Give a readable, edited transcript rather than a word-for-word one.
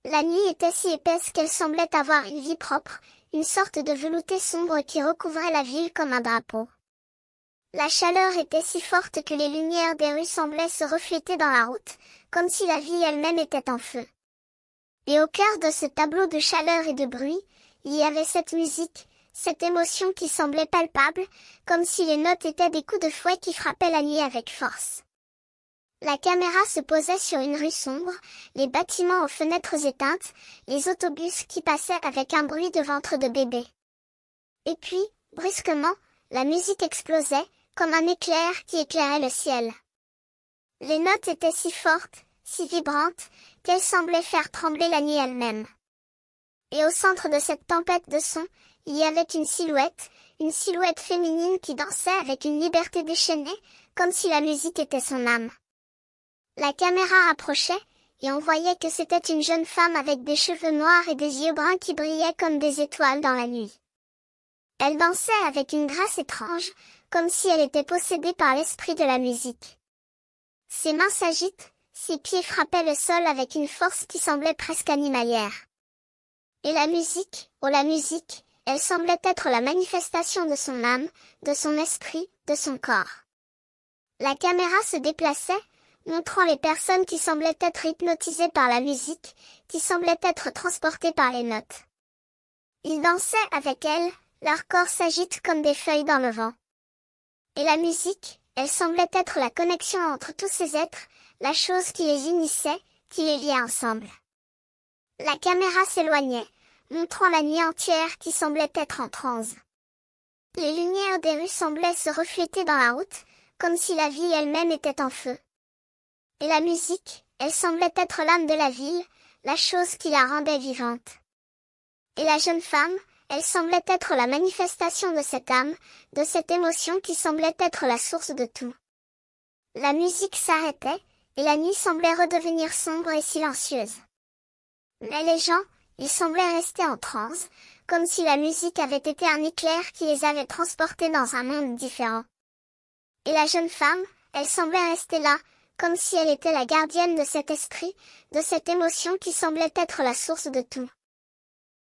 La nuit était si épaisse qu'elle semblait avoir une vie propre, une sorte de velouté sombre qui recouvrait la ville comme un drapeau. La chaleur était si forte que les lumières des rues semblaient se refléter dans la route, comme si la vie elle-même était en feu. Et au cœur de ce tableau de chaleur et de bruit, il y avait cette musique, cette émotion qui semblait palpable, comme si les notes étaient des coups de fouet qui frappaient la nuit avec force. La caméra se posait sur une rue sombre, les bâtiments aux fenêtres éteintes, les autobus qui passaient avec un bruit de ventre de bébé. Et puis, brusquement, la musique explosait, comme un éclair qui éclairait le ciel. Les notes étaient si fortes, si vibrantes, qu'elles semblaient faire trembler la nuit elle-même. Et au centre de cette tempête de sons, il y avait une silhouette féminine qui dansait avec une liberté déchaînée, comme si la musique était son âme. La caméra approchait, et on voyait que c'était une jeune femme avec des cheveux noirs et des yeux bruns qui brillaient comme des étoiles dans la nuit. Elle dansait avec une grâce étrange, comme si elle était possédée par l'esprit de la musique. Ses mains s'agitent, ses pieds frappaient le sol avec une force qui semblait presque animalière. Et la musique, oh la musique, elle semblait être la manifestation de son âme, de son esprit, de son corps. La caméra se déplaçait, montrant les personnes qui semblaient être hypnotisées par la musique, qui semblaient être transportées par les notes. Ils dansaient avec elle, leurs corps s'agitent comme des feuilles dans le vent. Et la musique, elle semblait être la connexion entre tous ces êtres, la chose qui les unissait, qui les liait ensemble. La caméra s'éloignait, montrant la nuit entière qui semblait être en transe. Les lumières des rues semblaient se refléter dans la route, comme si la vie elle-même était en feu. Et la musique, elle semblait être l'âme de la ville, la chose qui la rendait vivante. Et la jeune femme, elle semblait être la manifestation de cette âme, de cette émotion qui semblait être la source de tout. La musique s'arrêtait, et la nuit semblait redevenir sombre et silencieuse. Mais les gens, ils semblaient rester en transe, comme si la musique avait été un éclair qui les avait transportés dans un monde différent. Et la jeune femme, elle semblait rester là, comme si elle était la gardienne de cet esprit, de cette émotion qui semblait être la source de tout.